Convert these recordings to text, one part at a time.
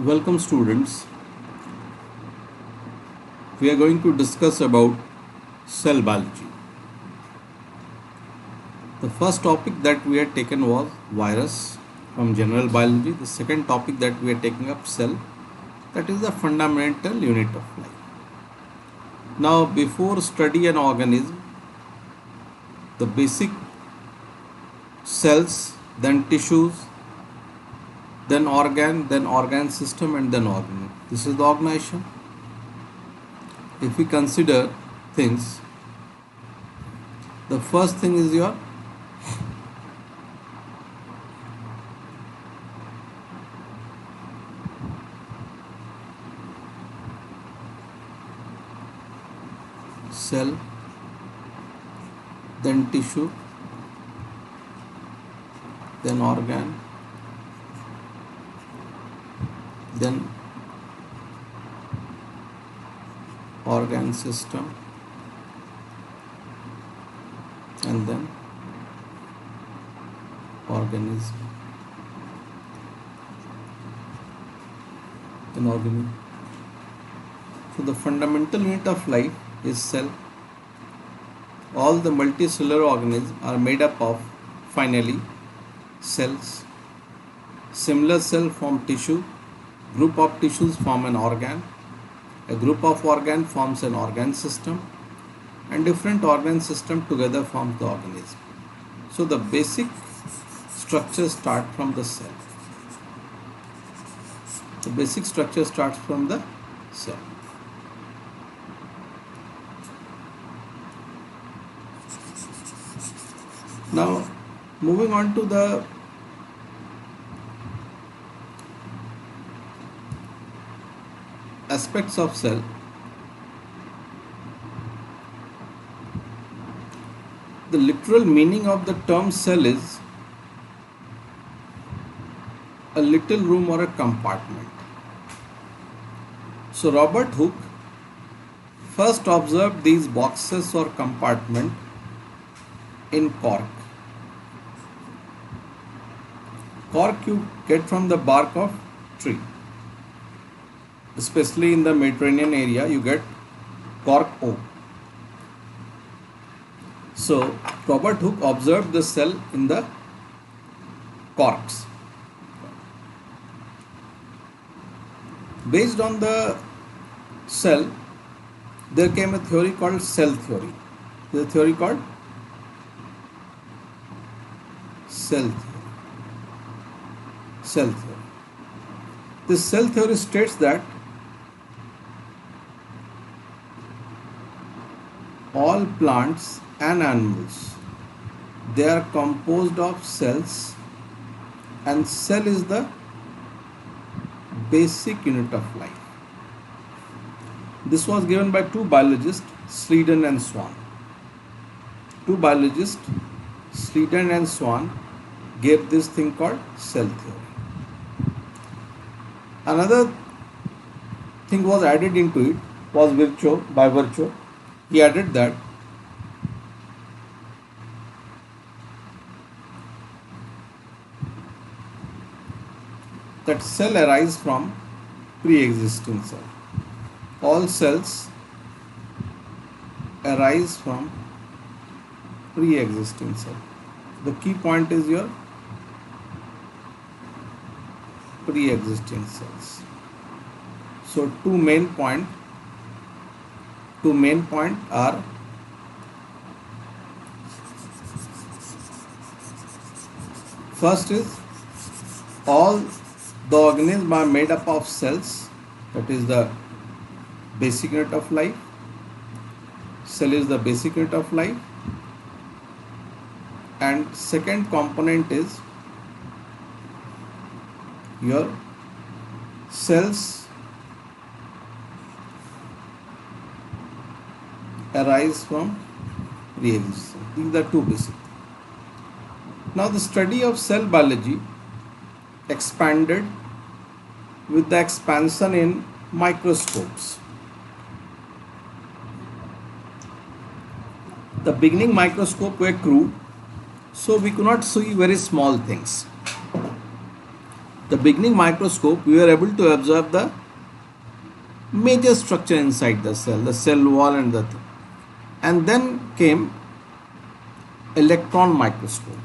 Welcome students. We are going to discuss about cell biology. The first topic that we had taken was virus from general biology. The second topic that we are taking up cell, that is the fundamental unit of life. Now before study an organism, the basic cells, then tissues, then organ system, and then organ. This is the organization. If we consider things, the first thing is your cell, then tissue, then organ, then organ system, and then organism. So the fundamental unit of life is cell. All the multicellular organisms are made up of, finally, cells. Similar cell form tissue. Group of tissues form an organ. A group of organ forms an organ system, and different organ system together forms the organism. So the basic structure starts from the cell. The basic structure starts from the cell. Now moving on to the aspects of cell. The literal meaning of the term cell is a little room or a compartment. So Robert Hooke first observed these boxes or compartment in cork. Cork you get from the bark of tree. Especially in the Mediterranean area, you get cork oak. So Robert Hooke observed the cell in the corks. Based on the cell, there came a theory called cell theory. The theory called cell theory. Cell theory. This cell theory states that all plants and animals, they are composed of cells, and cell is the basic unit of life. This was given by two biologists, Sleeden and Swan. Two biologists, Sleeden and Swan, gave this thing called cell theory. Another thing was added into it was Virchow. He added that cell arise from pre-existing cell. All cells arise from pre-existing cell. The key point is your pre-existing cells. So two main point are first is all the organisms are made up of cells, that is the basic unit of life. Cell is the basic unit of life. And second component is your cells arise from pre-existing. These are two basic. Now the study of cell biology expanded with the expansion in microscopes. The beginning microscope were crude, so we could not see very small things. the beginning microscope, we were able to observe the major structure inside the cell wall and the thing. And then came electron microscope.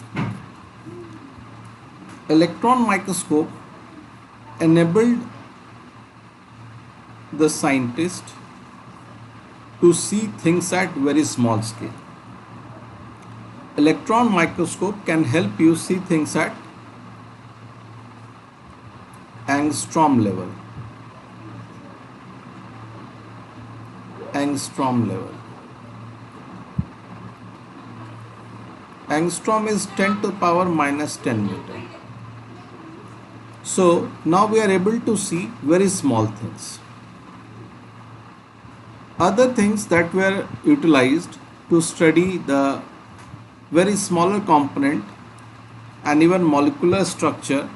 Electron microscope enabled the scientist to see things at very small scale. Electron microscope can help you see things at angstrom level. Angstrom level. Angstrom is 10 to the power minus 10 meter. So now we are able to see very small things. Other things that were utilized to study the very smaller component and even molecular structure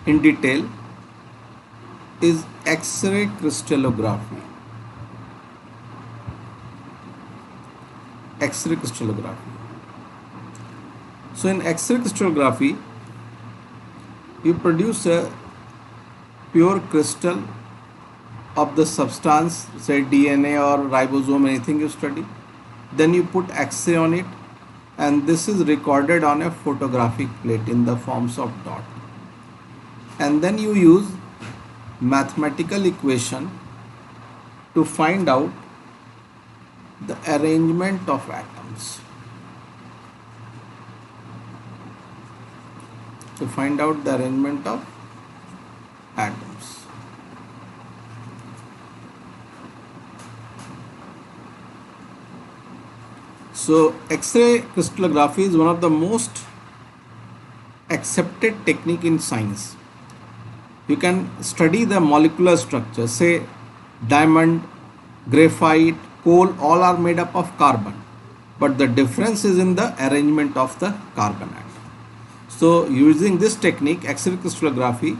in detail is X-ray crystallography. X-ray crystallography. So in X-ray crystallography, you produce a pure crystal of the substance, say DNA or ribosome, anything you study. Then you put X-ray on it, and this is recorded on a photographic plate in the forms of dot. And then you use mathematical equation to find out the arrangement of atoms. To find out the arrangement of atoms. So X-ray crystallography is one of the most accepted technique in science. You can study the molecular structure, say diamond, graphite, coal, all are made up of carbon, but the difference is in the arrangement of the carbon atom. So using this technique, X-ray crystallography,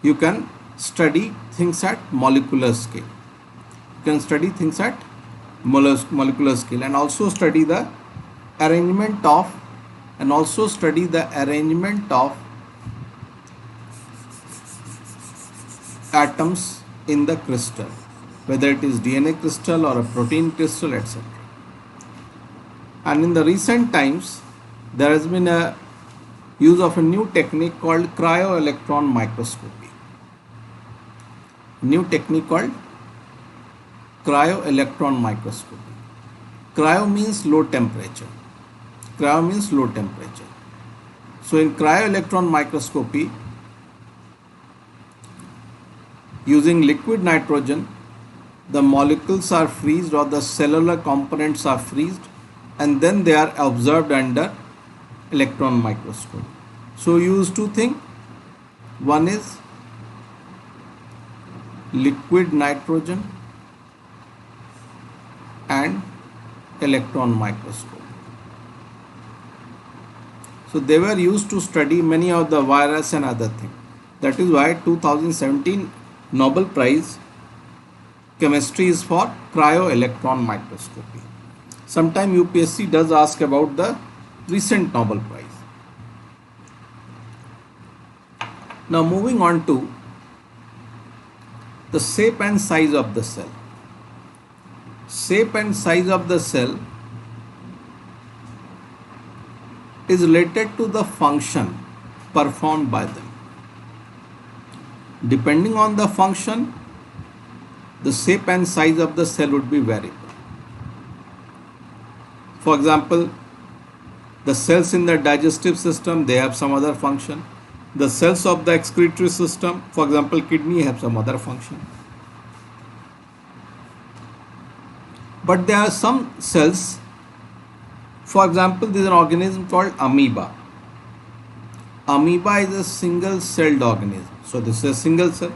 you can study things at molecular scale. You can study things at molecular scale and also study the arrangement of atoms in the crystal, whether it is DNA crystal or a protein crystal, etc. And in the recent times, there has been a use of a new technique called cryo-electron microscopy. New technique called cryo-electron microscopy. Cryo means low temperature. Cryo means low temperature. So in cryo-electron microscopy, using liquid nitrogen, the molecules are freezed or the cellular components are freezed, and then they are observed under electron microscope. So you use two things. One is liquid nitrogen and electron microscope. So they were used to study many of the virus and other things. That is why 2017 Nobel Prize Chemistry is for cryo-electron microscopy. Sometime UPSC does ask about the recent Nobel Prize. Now moving on to the shape and size of the cell. Shape and size of the cell is related to the function performed by them. Depending on the function, the shape and size of the cell would be variable. For example, the cells in the digestive system, they have some other function. The cells of the excretory system, for example, kidney, have some other function. But there are some cells, for example, there is an organism called amoeba. Amoeba is a single-celled organism. So this is a single cell.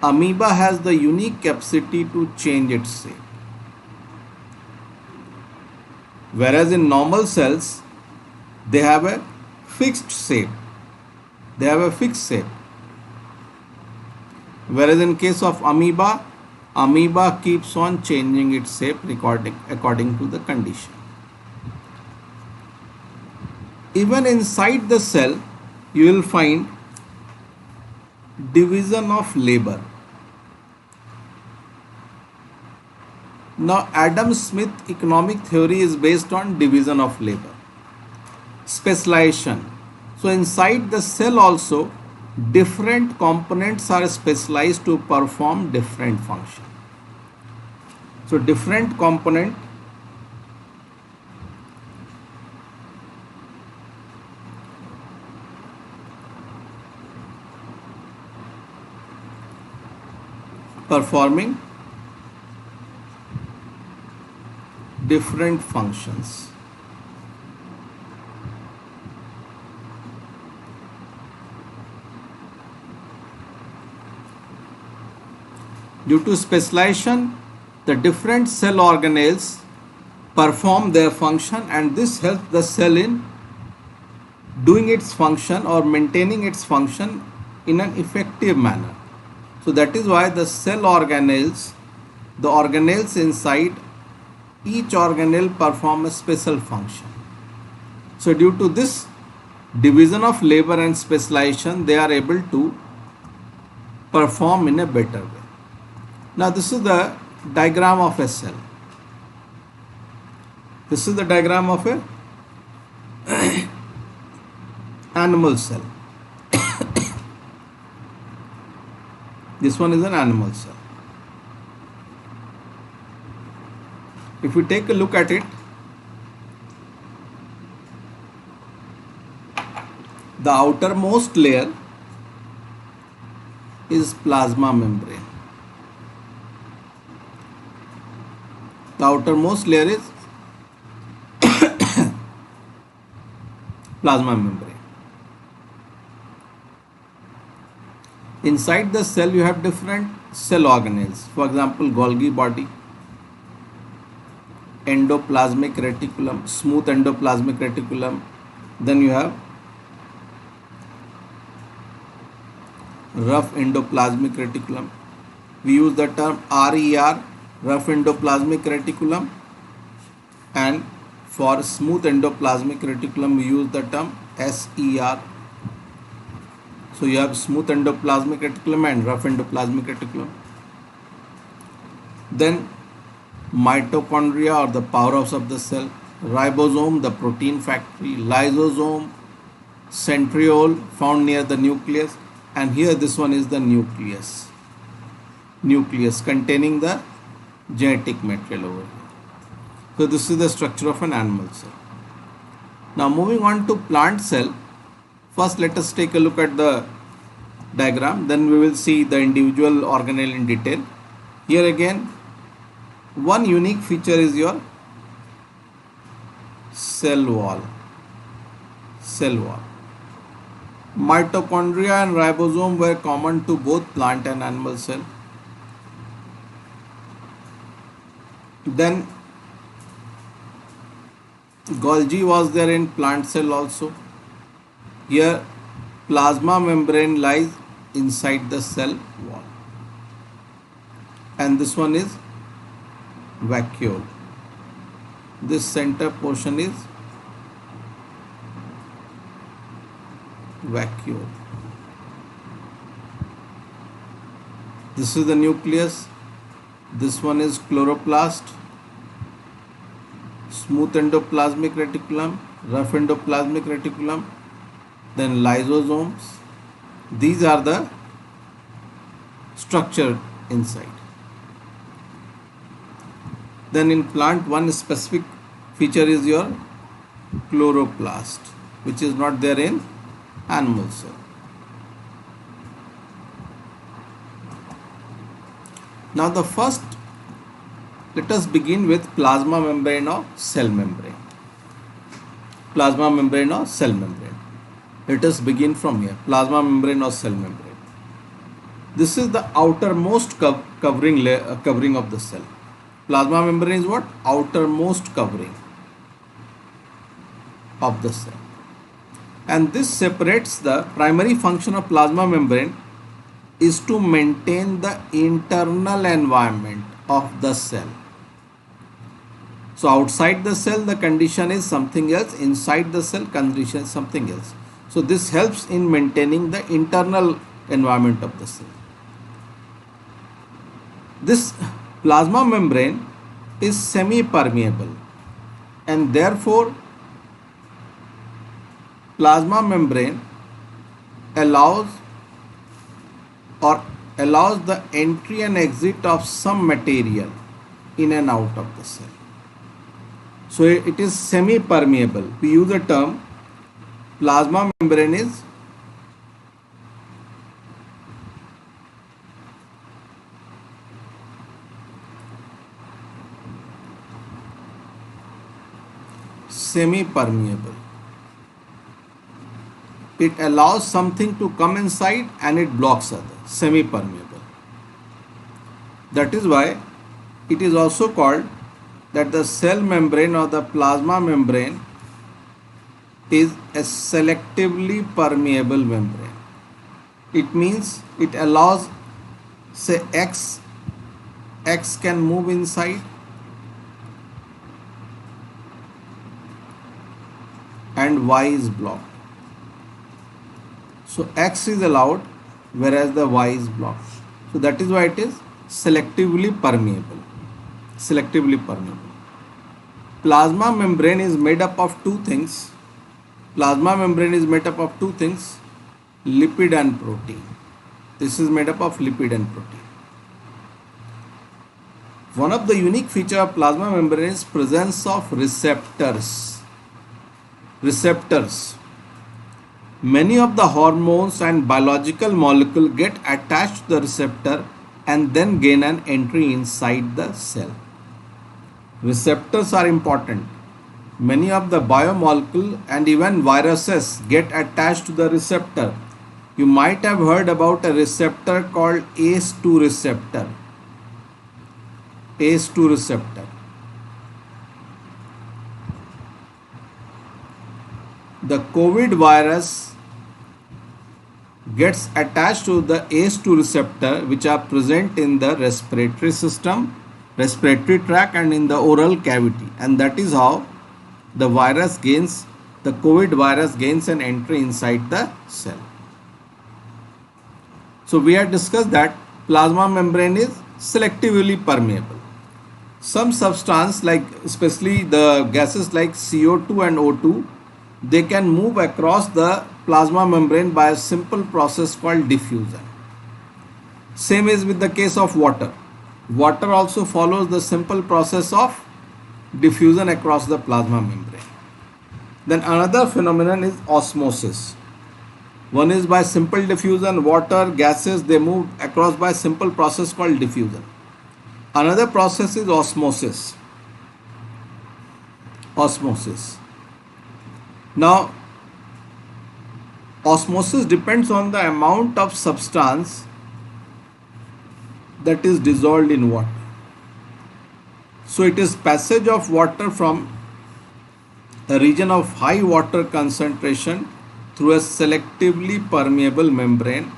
Amoeba has the unique capacity to change its shape. Whereas in normal cells, they have a fixed shape. They have a fixed shape. Whereas in case of amoeba, amoeba keeps on changing its shape according to the condition. Even inside the cell, you will find division of labor. Now Adam Smith economic theory is based on division of labor. Specialization. So inside the cell also different components are specialized to perform different function. So different component performing different functions. Due to specialization, the different cell organelles perform their function, and this helps the cell in doing its function or maintaining its function in an effective manner. So that is why the cell organelles, the organelles inside each organelle perform a special function. So due to this division of labor and specialization, they are able to perform in a better way. Now this is the diagram of a cell. This is the diagram of a animal cell. This one is an animal cell. If we take a look at it, the outermost layer is plasma membrane. The outermost layer is plasma membrane. Inside the cell you have different cell organelles. For example, Golgi body, endoplasmic reticulum, smooth endoplasmic reticulum. Then you have rough endoplasmic reticulum. We use the term RER, rough endoplasmic reticulum, and for smooth endoplasmic reticulum we use the term SER. So you have smooth endoplasmic reticulum and rough endoplasmic reticulum. Then mitochondria, or the powerhouse of the cell, ribosome, the protein factory, lysosome, centriole found near the nucleus, and here this one is the nucleus containing the genetic material over here. So this is the structure of an animal cell. Now moving on to plant cell, first let us take a look at the diagram, then we will see the individual organelle in detail. Here again, one unique feature is your cell wall. Mitochondria and ribosome were common to both plant and animal cell. Then Golgi was there in plant cell also. Here plasma membrane lies inside the cell wall, and this one is vacuole. This center portion is vacuole. This is the nucleus. This one is chloroplast, smooth endoplasmic reticulum, rough endoplasmic reticulum, then lysosomes. These are the structure inside. Then in plant, one specific feature is your chloroplast, which is not there in animal cell. Now the first, let us begin with plasma membrane or cell membrane. Plasma membrane or cell membrane. Let us begin from here. Plasma membrane or cell membrane. This is the outermost covering of the cell. Plasma membrane is what? Outermost covering of the cell. And this separates the primary function of plasma membrane is to maintain the internal environment of the cell. So outside the cell the condition is something else, inside the cell condition is something else. So this helps in maintaining the internal environment of the cell. This plasma membrane is semi-permeable, and therefore plasma membrane allows or allows the entry and exit of some material in and out of the cell. So it is semi-permeable. We use the term plasma membrane is semi-permeable. It allows something to come inside and it blocks other. Semi-permeable. That is why it is also called that the cell membrane or the plasma membrane is a selectively permeable membrane. It means it allows, say, X can move inside and Y is blocked. So X is allowed whereas the Y is blocked. So that is why it is selectively permeable. Selectively permeable. Plasma membrane is made up of two things. Plasma membrane is made up of two things, lipid and protein. This is made up of lipid and protein. One of the unique features of plasma membrane is presence of receptors. Receptors. Many of the hormones and biological molecules get attached to the receptor and then gain an entry inside the cell. Receptors are important. Many of the biomolecules and even viruses get attached to the receptor. You might have heard about a receptor called ACE2 receptor. ACE2 receptor. The COVID virus gets attached to the ACE2 receptor, which are present in the respiratory system, respiratory tract and in the oral cavity, and that is how the COVID virus gains an entry inside the cell. So we have discussed that plasma membrane is selectively permeable. Some substance, like especially the gases like CO2 and O2, they can move across the plasma membrane by a simple process called diffusion. Same is with the case of water. Water also follows the simple process of diffusion across the plasma membrane. Then another phenomenon is osmosis. One is by simple diffusion, water, gases, they move across by simple process called diffusion. Another process is osmosis. Osmosis. Now, osmosis depends on the amount of substance that is dissolved in water. So it is passage of water from a region of high water concentration through a selectively permeable membrane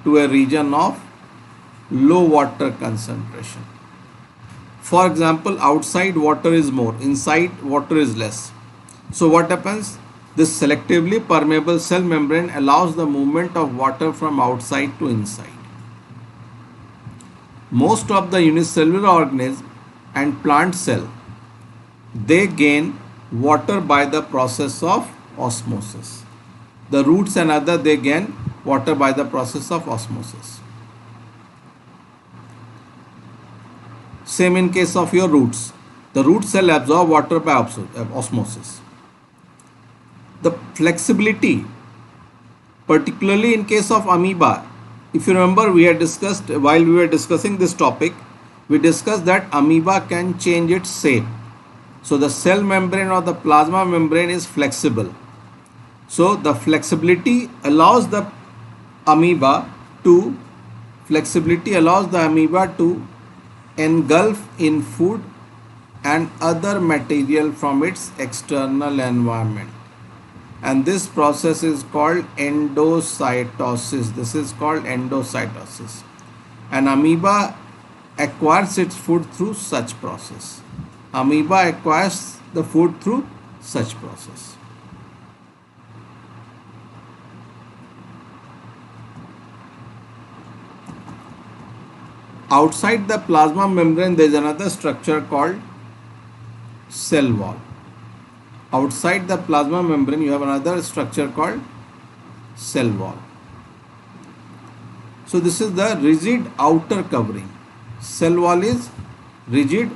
to a region of low water concentration. For example, outside water is more, inside water is less. So what happens? This selectively permeable cell membrane allows the movement of water from outside to inside. Most of the unicellular organisms and plant cell, they gain water by the process of osmosis. The roots and other, they gain water by the process of osmosis. Same in case of your roots. The root cell absorb water by osmosis. The flexibility, particularly in case of amoeba, if you remember, we had discussed while we were discussing this topic, we discussed that amoeba can change its shape. So the cell membrane or the plasma membrane is flexible. So the flexibility allows the amoeba to engulf in food and other material from its external environment. And this process is called endocytosis. This is called endocytosis. And amoeba acquires its food through such process. Amoeba acquires the food through such process. Outside the plasma membrane, there is another structure called cell wall. Outside the plasma membrane, you have another structure called cell wall. So this is the rigid outer covering. Cell wall is rigid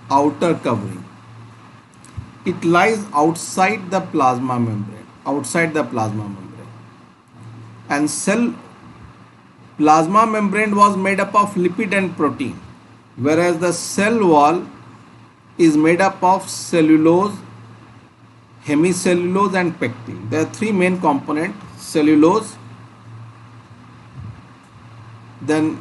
outer covering. It lies outside the plasma membrane. Outside the plasma membrane. And plasma membrane was made up of lipid and protein, whereas the cell wall is made up of cellulose, hemicellulose and pectin. There are three main components: cellulose, then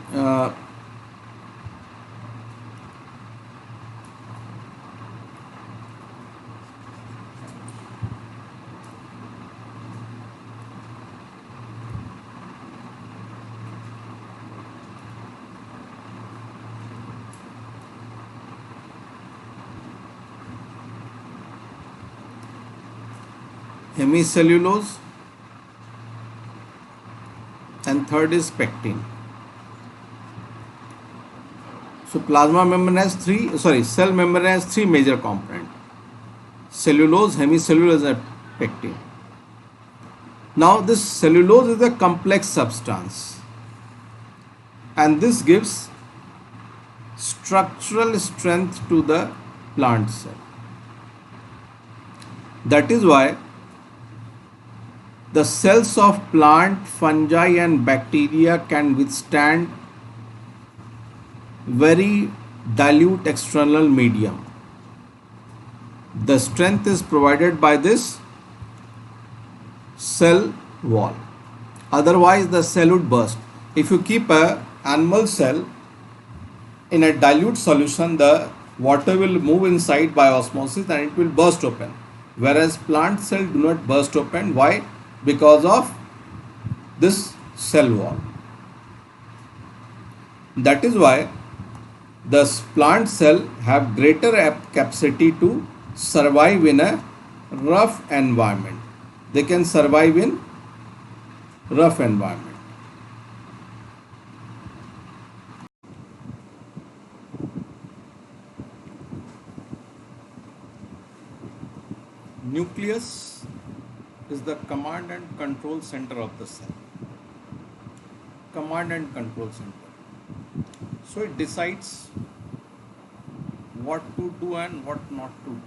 hemicellulose, and third is pectin. So plasma membrane has cell membrane has three major components: cellulose, hemicellulose and pectin. Now this cellulose is a complex substance, and this gives structural strength to the plant cell. That is why the cells of plant, fungi and bacteria can withstand very dilute external medium. The strength is provided by this cell wall. Otherwise the cell would burst. If you keep a animal cell in a dilute solution, the water will move inside by osmosis and it will burst open. Whereas plant cell do not burst open. Why? Because of this cell wall. That is why the plant cell have greater capacity to survive in a rough environment. They can survive in rough environment. Nucleus is the command and control center of the cell. Command and control center. So it decides what to do and what not to do.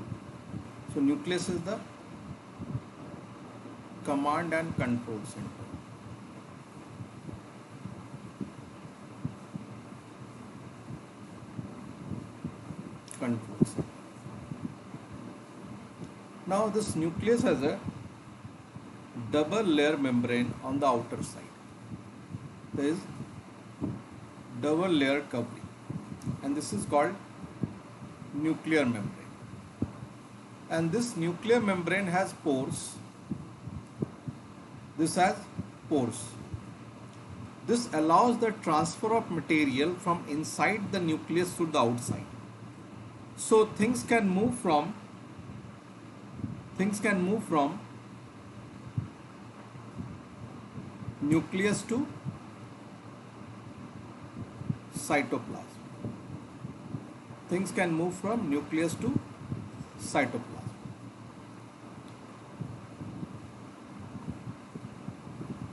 So nucleus is the command and control center. Control center. Now this nucleus has a double layer membrane on the outer side. There is double layer covering, and this is called nuclear membrane. And this nuclear membrane has pores. This has pores. This allows the transfer of material from inside the nucleus to the outside. So things can move from nucleus to cytoplasm. Things can move from nucleus to cytoplasm.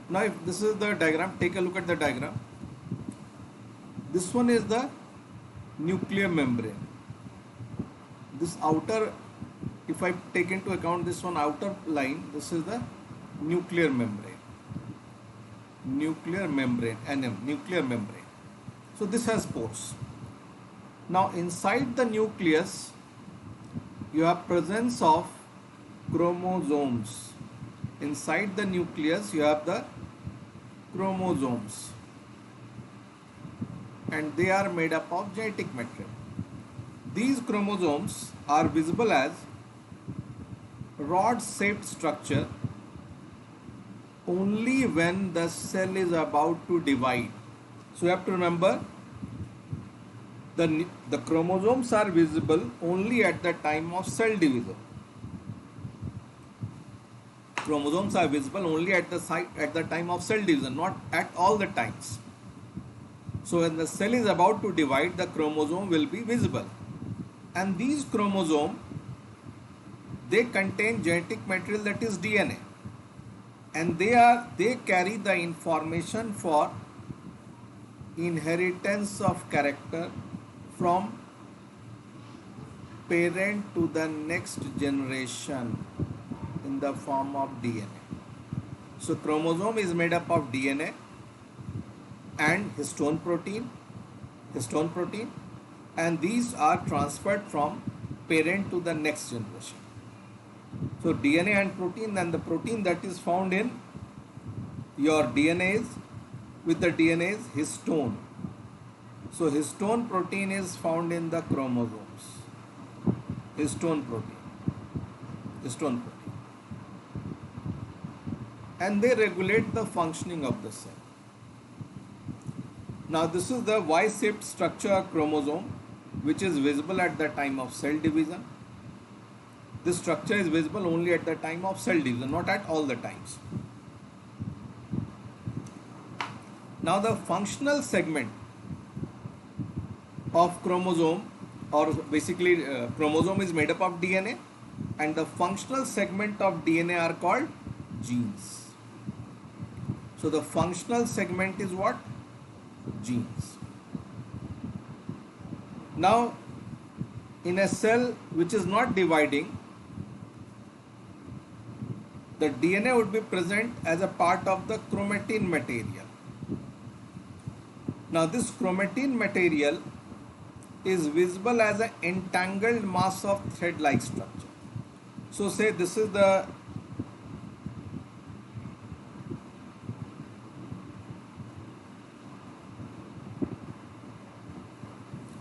Now if this is the diagram, take a look at the diagram. This one is the nuclear membrane. This outer, if I take into account this one outer line, this is the nuclear membrane. Nuclear membrane, NM, nuclear membrane. So this has pores. Now inside the nucleus, you have presence of chromosomes. Inside the nucleus, you have the chromosomes, and they are made up of genetic material. These chromosomes are visible as rod-shaped structure only when the cell is about to divide. So you have to remember, the chromosomes are visible only at the time of cell division. Chromosomes are visible only at the time of cell division, not at all the times. So when the cell is about to divide, the chromosome will be visible. And these chromosomes, they contain genetic material, that is DNA. And they carry the information for inheritance of character from parent to the next generation in the form of DNA. So chromosome is made up of DNA and histone protein, and these are transferred from parent to the next generation. So DNA and protein, and the protein that is found in your DNA is, with the DNA is histone. So histone protein is found in the chromosomes. Histone protein. And they regulate the functioning of the cell. Now this is the Y-shaped structure chromosome, which is visible at the time of cell division. This structure is visible only at the time of cell division, not at all the times. Now the functional segment of chromosome, or basically chromosome is made up of DNA, and the functional segment of DNA are called genes. So the functional segment is what? Genes. Now in a cell which is not dividing, the DNA would be present as a part of the chromatin material. Now this chromatin material is visible as an entangled mass of thread-like structure. So say this is the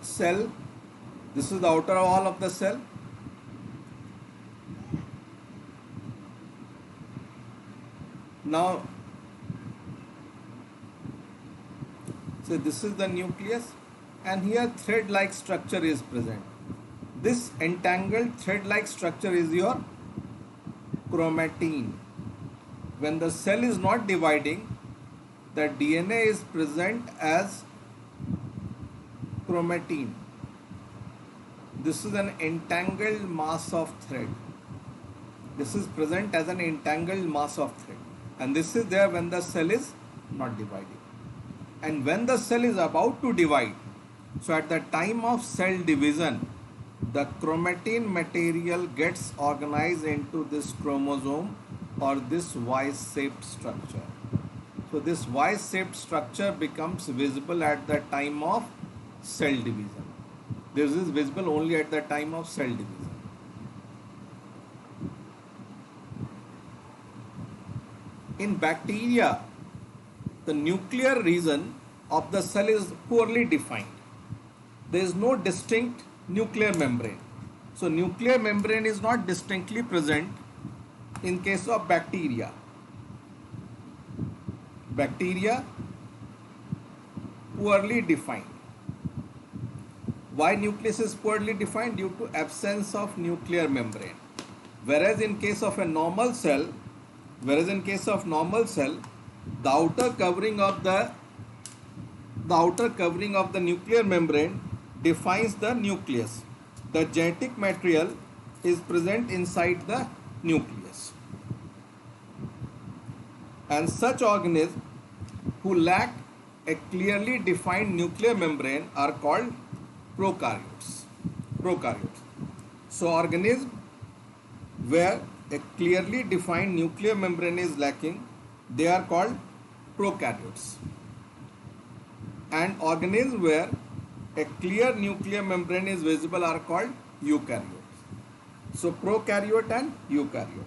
cell, this is the outer wall of the cell. Now, so this is the nucleus, and here thread-like structure is present. This entangled thread-like structure is your chromatin. When the cell is not dividing, the DNA is present as chromatin. This is an entangled mass of thread. This is present as an entangled mass of thread, and this is there when the cell is not dividing. And when the cell is about to divide, so at the time of cell division, the chromatin material gets organized into this chromosome or this Y-shaped structure. So this Y-shaped structure becomes visible at the time of cell division. This is visible only at the time of cell division. In bacteria, the nuclear region of the cell is poorly defined. There is no distinct nuclear membrane. So nuclear membrane is not distinctly present in case of bacteria. Bacteria poorly defined. Why nucleus is poorly defined? Due to absence of nuclear membrane. Whereas in case of a normal cell, the outer covering of the nuclear membrane defines the nucleus. The genetic material is present inside the nucleus. And such organisms who lack a clearly defined nuclear membrane are called prokaryotes. So organisms where a clearly defined nuclear membrane is lacking, they are called prokaryotes. And organisms where a clear nuclear membrane is visible are called eukaryotes. So prokaryote and eukaryote.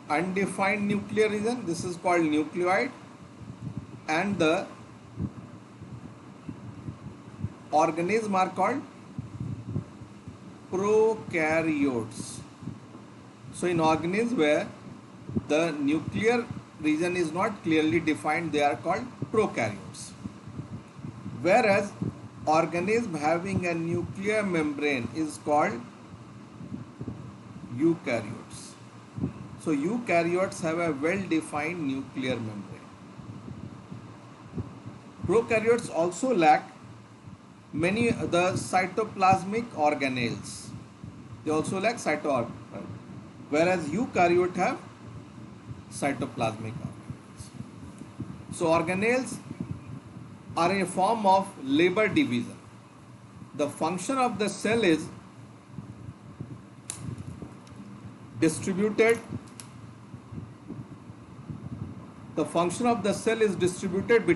Undefined nuclear region, this is called nucleoid, and the organisms are called prokaryotes. So in organisms where the nuclear region is not clearly defined, they are called prokaryotes. Whereas organism having a nuclear membrane is called eukaryotes. So eukaryotes have a well-defined nuclear membrane. Prokaryotes also lack many other cytoplasmic organelles. They also lack cytoorganelles, whereas eukaryote have cytoplasmic organelles. So organelles are a form of labor division. The function of the cell is distributed. The function of the cell is distributed